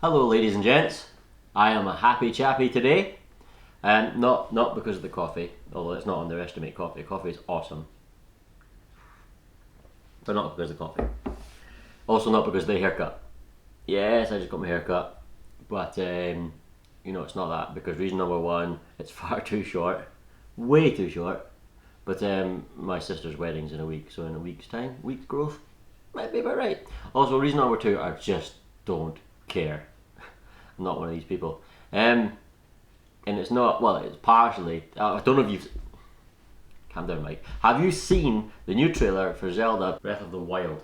Hello ladies and gents, I am a happy chappy today, and not because of the coffee, although let's not underestimate coffee. Coffee is awesome, but not because of the coffee. Also not because of the haircut. Yes, I just got my haircut, but it's not that, because reason number one, it's far too short, way too short, but my sister's wedding's in a week, so in a week's time, week's growth, might be about right. Also reason number two, I just don't care. I'm not one of these people. And it's not, well, it's partially, I don't know if you've, calm down Mike, have you seen the new trailer for Zelda Breath of the Wild?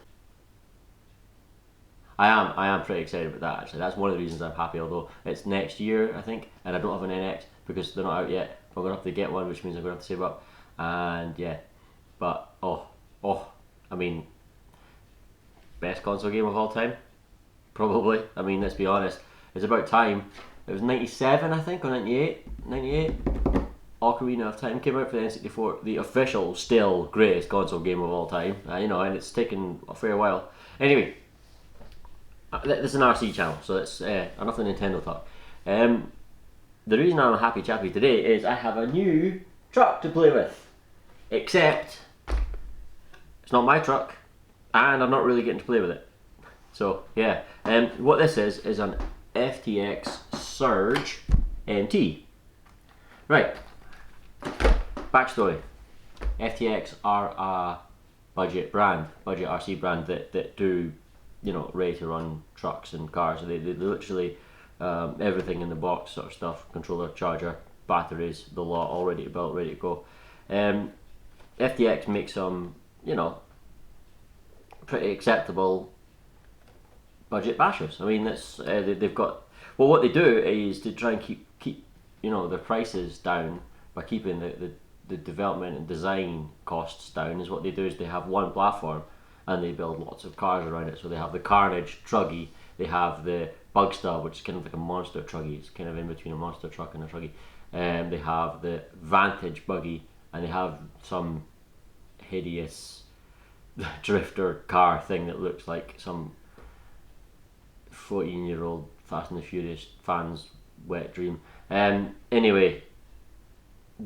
I am pretty excited about that actually. That's one of the reasons I'm happy, although it's next year I think, and I don't have an NX because they're not out yet. I'm going to have to get one, which means I'm going to have to save up. And yeah, but I mean, best console game of all time? Probably. I mean, let's be honest. It's about time. It was 97, I think, or 98. Ocarina of Time came out for the N64, the official, still greatest console game of all time. And it's taken a fair while. Anyway, this is an RC channel, so it's enough of Nintendo talk. The reason I'm a happy chappy today is I have a new truck to play with. Except, it's not my truck, and I'm not really getting to play with it. So, yeah. What this is an FTX Surge MT. Right. Backstory. FTX are a budget RC brand that do, ready to run trucks and cars. They literally, everything in the box sort of stuff, controller, charger, batteries, the lot, all ready to build, ready to go. FTX makes some, pretty acceptable budget bashers. I mean, they've got, well, what they do is to try and keep their prices down by keeping the development and design costs down. Is what they do is they have one platform and they build lots of cars around it. So they have the Carnage Truggy, they have the Bugstar, which is kind of like a monster truggy. It's kind of in between a monster truck and a truggy. They have the Vantage Buggy, and they have some hideous drifter car thing that looks like some 14-year-old Fast and the Furious fans' wet dream. Anyway,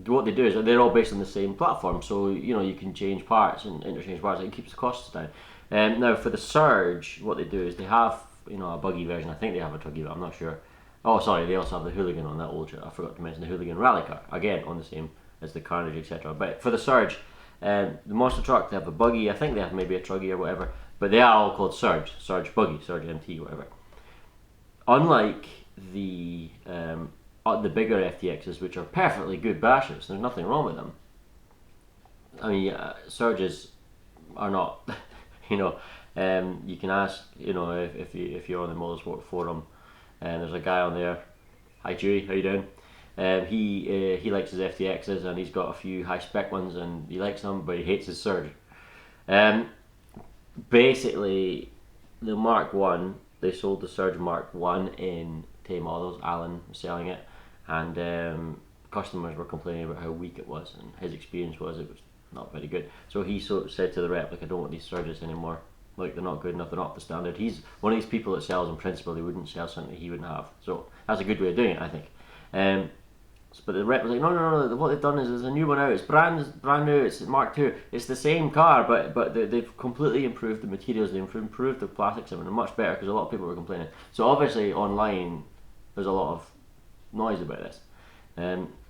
what they do is they're all based on the same platform, so you can change parts and interchange parts. It keeps the costs down. Now for the Surge, what they do is they have a buggy version. I think they have a truggy, but I'm not sure. Oh, sorry, they also have the Hooligan on that old. I forgot to mention the Hooligan rally car, again on the same as the Carnage, etc. But for the Surge, the monster truck, they have a buggy. I think they have maybe a truggy or whatever, but they are all called Surge Buggy, Surge MT, whatever. Unlike the bigger FTXs, which are perfectly good bashers, there's nothing wrong with them. I mean, Surges are not, you can ask, if you're on the Motorsport forum, and there's a guy on there. Hi Dewey, how you doing? He likes his FTXs, and he's got a few high spec ones, and he likes them, but he hates his Surge. Basically, the Mark 1, they sold the Surge Mark 1 in Tay Models. Alun was selling it, and customers were complaining about how weak it was, and his experience was it was not very good. So he said to the rep, like, I don't want these Surges anymore. Like, they're not good enough, they're not up to standard. He's one of these people that sells in principle, he wouldn't sell something he wouldn't have. So that's a good way of doing it, I think. But the rep was like, no, what they've done is there's a new one out, it's brand new, it's Mark II, it's the same car, but they've completely improved the materials, they've improved the plastics, and they're much better, because a lot of people were complaining. So obviously online there's a lot of noise about this.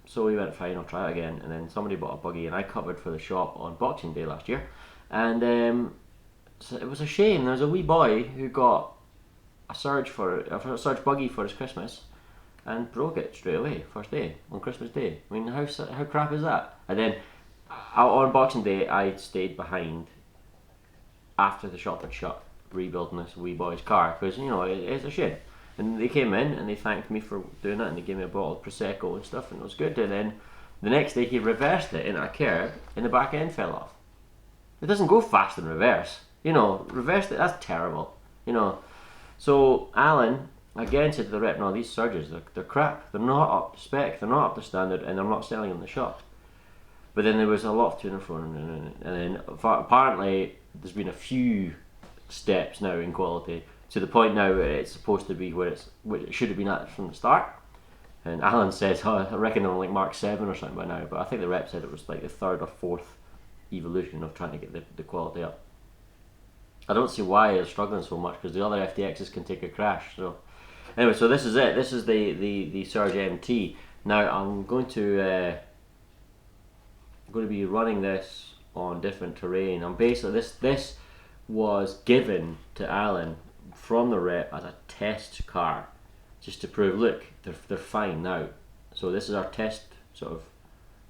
So we went, fine, I'll try it again, and then somebody bought a buggy, and I covered for the shop on Boxing Day last year, and so it was a shame. There was a wee boy who got a Surge buggy for his Christmas, and broke it straight away, first day, on Christmas Day. I mean, how crap is that? And then, on Boxing Day, I stayed behind after the shop had shut, rebuilding this wee boy's car, because, it's a shame. And they came in, and they thanked me for doing it, and they gave me a bottle of Prosecco and stuff, and it was good. And then, the next day, he reversed it into a curb, and the back end fell off. It doesn't go fast in reverse. Reversed it, that's terrible. So, Alan again said to the rep, no, these Surges, they're crap, they're not up to spec, they're not up to standard, and they're not selling in the shop. But then there was a lot of to and fro, and then apparently there's been a few steps now in quality to the point now where it's supposed to be where it should have been at from the start. And Alun says, oh, I reckon they're like Mark 7 or something by now, but I think the rep said it was like the 3rd or 4th evolution of trying to get the quality up. I don't see why they're struggling so much, because the other FTXs can take a crash. So anyway, so this is it. This is the Surge MT. Now I'm going to be running this on different terrain. I'm basically this was given to Alun from the rep as a test car, just to prove, look, they're fine now. So this is our test, sort of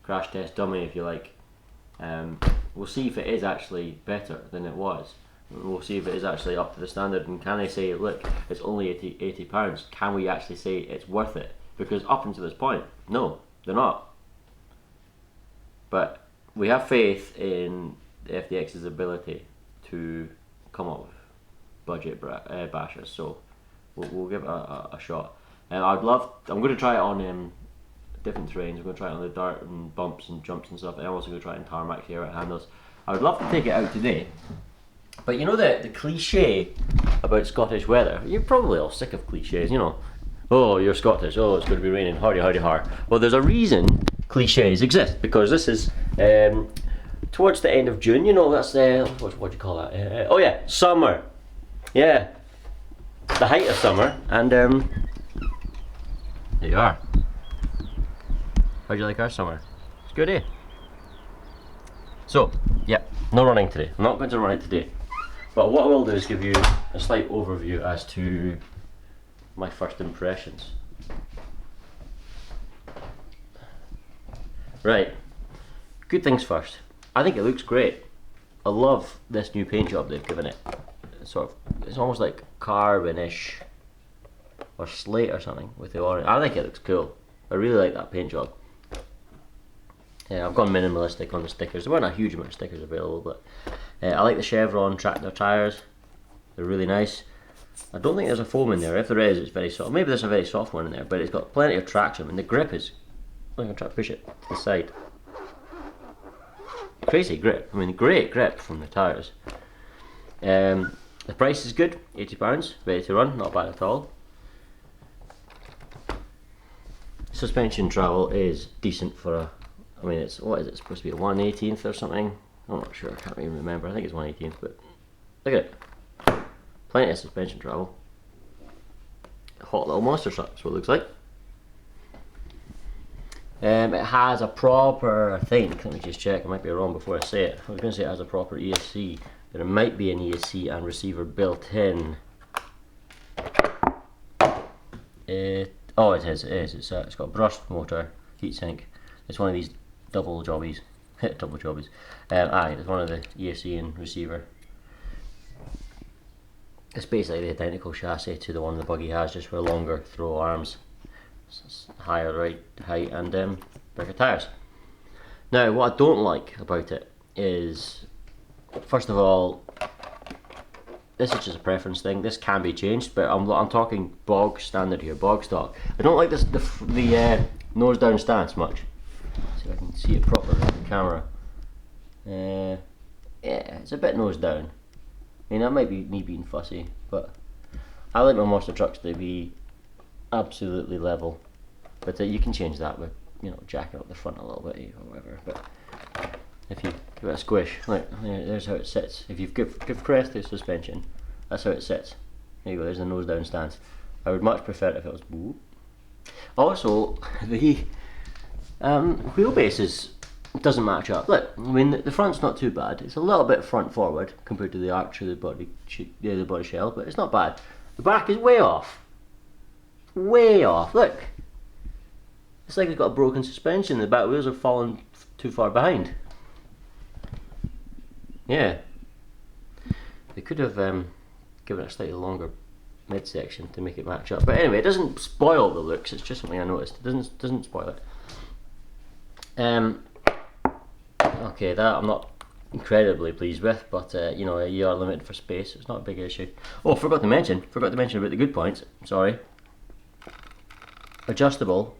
crash test dummy, if you like. We'll see if it is actually better than it was. We'll see if it is actually up to the standard, and can they say, look, it's only £80. Can we actually say it's worth it? Because up until this point, no, they're not. But we have faith in the FTX's ability to come up with budget bashers, so we'll give it a shot. And I'm going to try it on different terrains. I'm going to try it on the dirt and bumps and jumps and stuff. And I'm also going to try it in tarmac here at Handles. I would love to take it out today. But you know the cliche about Scottish weather? You're probably all sick of cliches, you know. Oh, you're Scottish, oh, it's going to be raining, hardy, hardy, har. Well, there's a reason cliches exist, because this is towards the end of June, you know, that's what do you call that? Oh yeah, summer. Yeah, the height of summer, and there you are. How do you like our summer? It's good, eh? So, yeah, no running today. I'm not going to run it today. But what I will do is give you a slight overview as to my first impressions. Right, good things first. I think it looks great. I love this new paint job they've given it. It's almost like carbonish or slate or something with the orange. I think it looks cool. I really like that paint job. Yeah, I've gone minimalistic on the stickers. There weren't a huge amount of stickers available, but I like the chevron tractor tyres. They're really nice. I don't think there's a foam in there. If there is, it's very soft. Maybe there's a very soft one in there, but it's got plenty of traction, and the grip is... I'm going to try to push it to the side. Crazy grip. I mean, great grip from the tyres. The price is good, £80, ready to run, not bad at all. Suspension travel is decent for a... I mean, it's, what is it, supposed to be a 1/18th or something? I'm not sure, I can't even remember. I think it's 1/18th, but look at it. Plenty of suspension travel. Hot little monster truck, that's what it looks like. It has a proper, I think, let me just check, I might be wrong before I say it. I was going to say it has a proper ESC, but it might be an ESC and receiver built in. Oh, it is. It's got a brushed motor, heatsink. It's one of these double jobbies. It's one of the ESC and receiver. It's basically the identical chassis to the one the buggy has, just with longer throw arms, higher height, and bigger tyres. Now, what I don't like about it is, first of all, this is just a preference thing. This can be changed, but I'm talking bog standard here, bog stock. I don't like this the nose down stance much. See if I can see it properly on the camera. Yeah, it's a bit nose down. I mean, that might be me being fussy, but I like my monster trucks to be absolutely level. But you can change that with, you know, jacking up the front a little bit or whatever. But if you give it a squish, like there's how it sits. If you give crest to suspension, that's how it sits. There you go. There's the nose down stance. I would much prefer it if it was. Whoop. Also, the wheelbases doesn't match up. Look, I mean, the front's not too bad. It's a little bit front forward compared to the arch of the body shell, but it's not bad. The back is way off. Way off. Look, it's like it's got a broken suspension. The back wheels are falling too far behind. Yeah, they could have given it a slightly longer midsection to make it match up. But anyway, it doesn't spoil the looks. It's just something I noticed. It doesn't spoil it. Okay, that I'm not incredibly pleased with, but you know, you are limited for space. It's not a big issue. Oh, forgot to mention about the good points. Sorry. Adjustable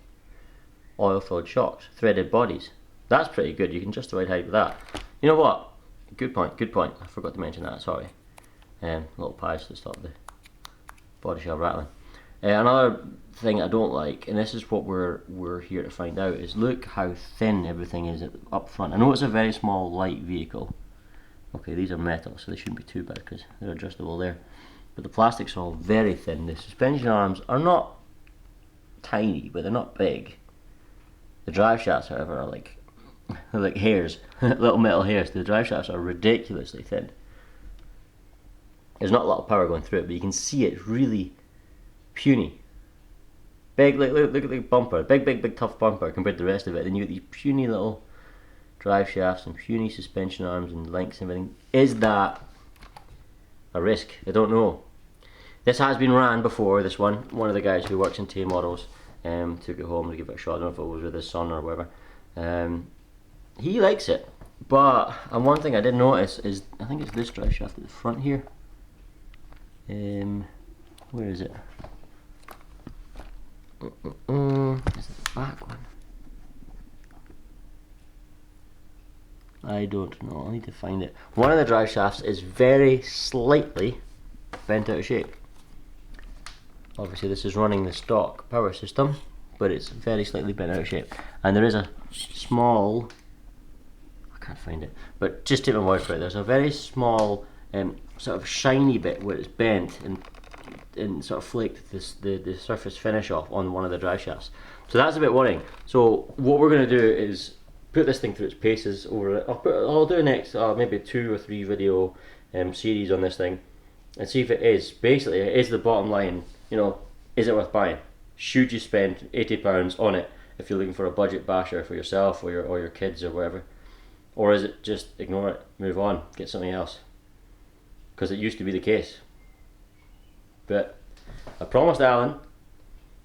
oil-filled shocks, threaded bodies. That's pretty good. You can just ride height with that. You know what? Good point. I forgot to mention that. Sorry. Little pads to stop body shell rattling. Another thing I don't like, and this is what we're here to find out, is look how thin everything is up front. I know it's a very small, light vehicle. Okay, these are metal, so they shouldn't be too bad because they're adjustable there. But the plastic's all very thin. The suspension arms are not tiny, but they're not big. The drive shafts, however, are like hairs, little metal hairs. The drive shafts are ridiculously thin. There's not a lot of power going through it, but you can see it's really puny. Big, look at the bumper, big tough bumper compared to the rest of it. Then you get these puny little drive shafts and puny suspension arms and links and everything. Is that a risk? I don't know. This has been ran before. This one of the guys who works in Tay Models took it home to give it a shot. I don't know if it was with his son or whatever. He likes it, but one thing I did notice is I think it's this drive shaft at the front here. Where is it? Is it the back one? I don't know, I need to find it. One of the drive shafts is very slightly bent out of shape. Obviously this is running the stock power system, but it's very slightly bent out of shape. And there is a small, I can't find it, but just take my word for it, there's a very small sort of shiny bit where it's bent and sort of flaked the surface finish off on one of the drive shafts. So that's a bit worrying. So what we're going to do is put this thing through its paces over it. I'll do next maybe 2 or 3 video series on this thing and see if it is. Basically, is the bottom line, you know, is it worth buying? Should you spend £80 on it if you're looking for a budget basher for yourself or your kids or whatever? Or is it just ignore it, move on, get something else? Because it used to be the case. But I promised Alun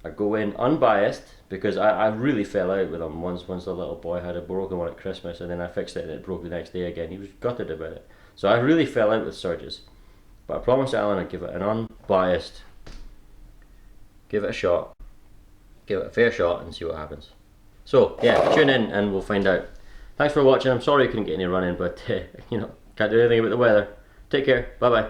I'd go in unbiased, because I really fell out with him once the little boy had a broken one at Christmas, and then I fixed it and it broke the next day again. He was gutted about it. So I really fell out with Surges. But I promised Alun I'd give it an unbiased, give it a shot, give it a fair shot and see what happens. So yeah, tune in and we'll find out. Thanks for watching. I'm sorry I couldn't get any running, but you know, can't do anything about the weather. Take care, bye bye.